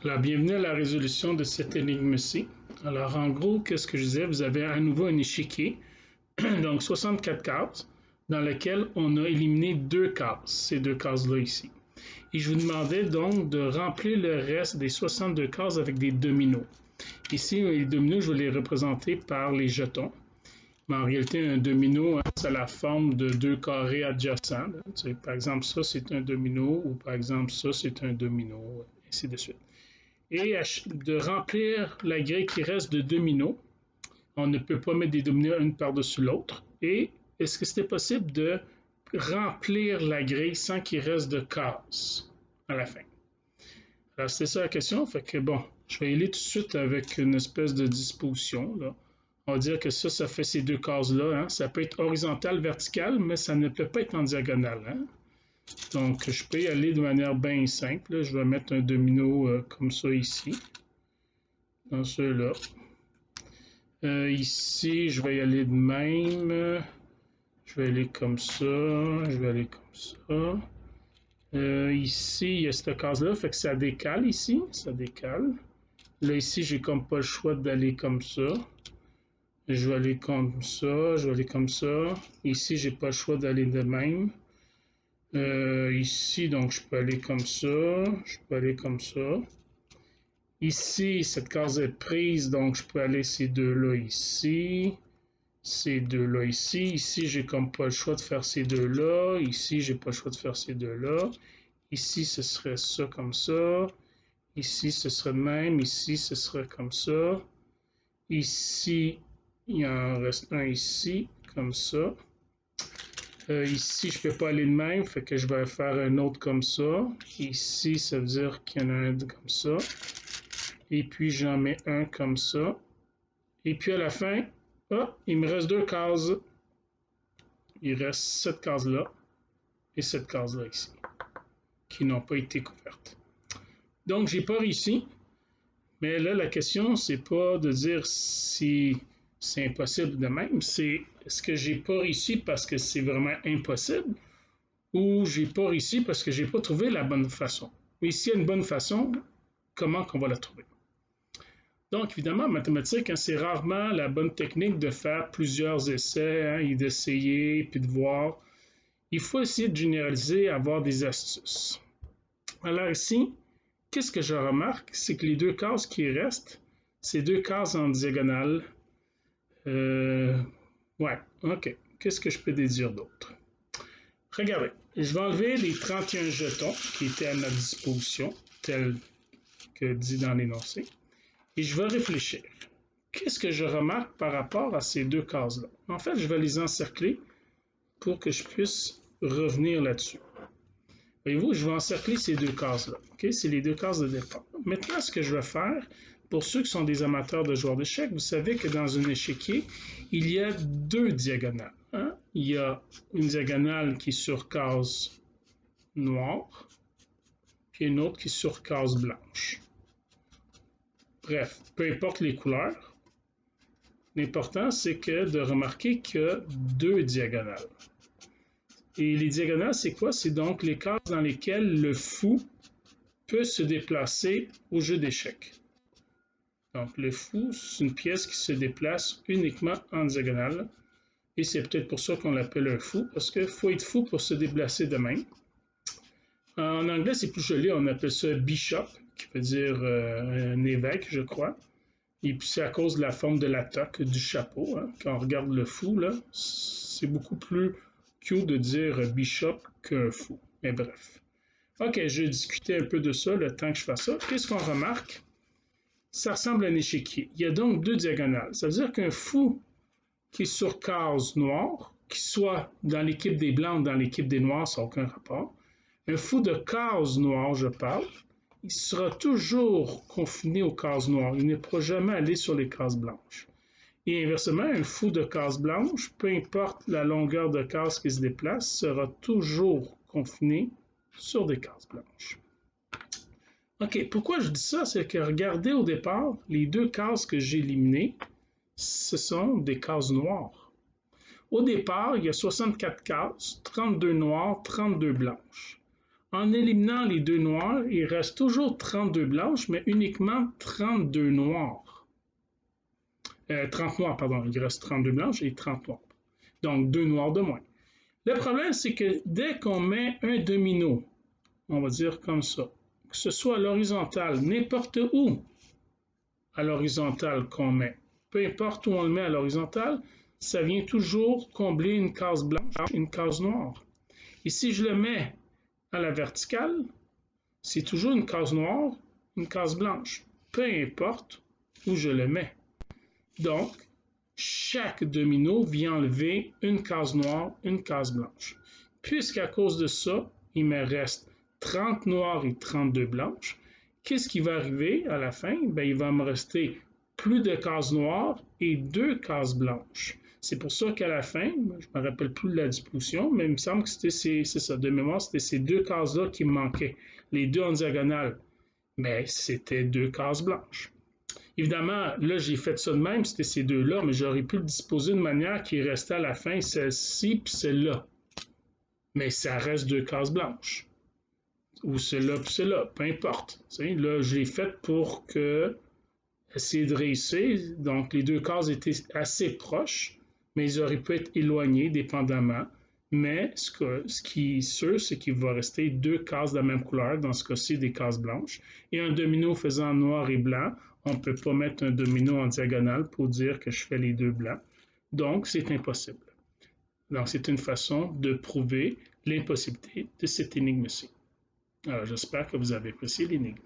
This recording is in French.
Alors, bienvenue à la résolution de cette énigme-ci. Alors, en gros, qu'est-ce que je disais? Vous avez à nouveau un échiquier, donc 64 cases, dans lequel on a éliminé deux cases, ces deux cases-là ici. Et je vous demandais donc de remplir le reste des 62 cases avec des dominos. Ici, les dominos, je vais les représenter par les jetons. Mais en réalité, un domino, ça a la forme de deux carrés adjacents. Par exemple, ça, c'est un domino, ou par exemple, ça, c'est un domino, ainsi de suite. Et de remplir la grille qui reste de dominos. On ne peut pas mettre des dominos une par-dessus l'autre. Et est-ce que c'était possible de remplir la grille sans qu'il reste de cases à la fin? Alors, c'était ça la question. Fait que bon, je vais y aller tout de suite avec une espèce de disposition, là. On va dire que ça fait ces deux cases-là. Hein. Ça peut être horizontal, vertical, mais ça ne peut pas être en diagonale. Hein. Donc, je peux y aller de manière bien simple. Là. Je vais mettre un domino comme ça ici, dans ceux-là. Ici, je vais y aller de même. Je vais aller comme ça. Je vais aller comme ça. Ici, il y a cette case-là, fait que ça décale ici. Ça décale. Là, ici, j'ai comme pas le choix d'aller comme ça. Je vais aller comme ça. Je vais aller comme ça. Ici, j'ai pas le choix d'aller de même. Ici, donc, je peux aller comme ça. Je peux aller comme ça. Ici, cette case est prise, donc je peux aller ces deux-là ici. Ces deux-là ici. Ici, j'ai comme pas le choix de faire ces deux-là. Ici, j'ai pas le choix de faire ces deux-là. Ici, ce serait ça comme ça. Ici, ce serait de même. Ici, ce serait comme ça. Ici, il en reste un ici, comme ça. Ici, je peux pas aller de même, fait que je vais faire un autre comme ça. Ici, ça veut dire qu'il y en a un comme ça. Et puis, j'en mets un comme ça. Et puis, à la fin, oh, il me reste deux cases. Il reste cette case-là et cette case-là ici, qui n'ont pas été couvertes. Donc, j'ai pas réussi. Mais là, la question, c'est pas de dire si c'est impossible de même, c'est est-ce que j'ai pas réussi parce que c'est vraiment impossible ou j'ai pas réussi parce que j'ai pas trouvé la bonne façon. Mais s'il y a une bonne façon, comment qu'on va la trouver? Donc, évidemment, en mathématiques, hein, c'est rarement la bonne technique de faire plusieurs essais hein, et d'essayer puis de voir. Il faut essayer de généraliser, avoir des astuces. Alors ici, qu'est-ce que je remarque? C'est que les deux cases qui restent, c'est deux cases en diagonale. Ouais, ok. Qu'est-ce que je peux dire d'autre? Regardez, je vais enlever les 31 jetons qui étaient à notre disposition, tel que dit dans l'énoncé, et je vais réfléchir. Qu'est-ce que je remarque par rapport à ces deux cases-là? En fait, je vais les encercler pour que je puisse revenir là-dessus. Voyez-vous, je vais encercler ces deux cases-là. Okay? C'est les deux cases de départ. Maintenant, ce que je vais faire, pour ceux qui sont des amateurs de joueurs d'échecs, vous savez que dans un échiquier, il y a deux diagonales. Hein? Il y a une diagonale qui est sur case noire, puis une autre qui est sur case blanche. Bref, peu importe les couleurs, l'important, c'est que de remarquer qu'il y a deux diagonales. Et les diagonales, c'est quoi? C'est donc les cases dans lesquelles le fou peut se déplacer au jeu d'échecs. Donc, le fou, c'est une pièce qui se déplace uniquement en diagonale. Et c'est peut-être pour ça qu'on l'appelle un fou, parce qu'il faut être fou pour se déplacer de même. En anglais, c'est plus joli, on appelle ça bishop, qui veut dire un évêque, je crois. Et puis, c'est à cause de la forme de la toque, du chapeau. Hein. Quand on regarde le fou, là, c'est beaucoup plus cute de dire bishop qu'un fou. Mais bref. OK, je vais discuter un peu de ça le temps que je fasse ça. Qu'est-ce qu'on remarque? Ça ressemble à un échiquier. Il y a donc deux diagonales. Ça veut dire qu'un fou qui est sur case noire, qui soit dans l'équipe des blancs ou dans l'équipe des noirs, ça n'a aucun rapport. Un fou de case noire, je parle, il sera toujours confiné aux cases noires. Il ne pourra jamais aller sur les cases blanches. Et inversement, un fou de case blanche, peu importe la longueur de case qui se déplace, sera toujours confiné sur des cases blanches. OK, pourquoi je dis ça? C'est que regardez au départ, les deux cases que j'ai éliminées, ce sont des cases noires. Au départ, il y a 64 cases, 32 noires, 32 blanches. En éliminant les deux noirs, il reste toujours 32 blanches, mais uniquement 32 noirs. 30 noirs, pardon. Il reste 32 blanches et 30 noirs. Donc, 2 noirs de moins. Le problème, c'est que dès qu'on met un domino, on va dire comme ça, que ce soit à l'horizontale, n'importe où à l'horizontale qu'on met, peu importe où on le met à l'horizontale, ça vient toujours combler une case blanche, une case noire. Et si je le mets à la verticale, c'est toujours une case noire, une case blanche, peu importe où je le mets. Donc, chaque domino vient enlever une case noire, une case blanche. Puisqu'à cause de ça, il me reste 30 noirs et 32 blanches, qu'est-ce qui va arriver à la fin? Ben, il va me rester plus de cases noires et 2 cases blanches. C'est pour ça qu'à la fin, je ne me rappelle plus de la distribution, mais il me semble que c'est ça, de mémoire, c'était ces 2 cases-là qui me manquaient, les 2 en diagonale. Mais c'était 2 cases blanches. Évidemment, là, j'ai fait ça de même, c'était ces deux-là, mais j'aurais pu le disposer de manière qui restait à la fin celle-ci puis celle-là. Mais ça reste 2 cases blanches. Ou celle-là puis celle-là, peu importe. Là, je l'ai fait pour essayer de réussir. Donc, les 2 cases étaient assez proches, mais ils auraient pu être éloignés dépendamment. Mais ce qui est sûr, c'est qu'il va rester 2 cases de la même couleur, dans ce cas-ci des cases blanches. Et un domino faisant noir et blanc, on ne peut pas mettre un domino en diagonale pour dire que je fais les 2 blancs. Donc, c'est impossible. Donc, c'est une façon de prouver l'impossibilité de cette énigme-ci. Alors, j'espère que vous avez apprécié l'énigme.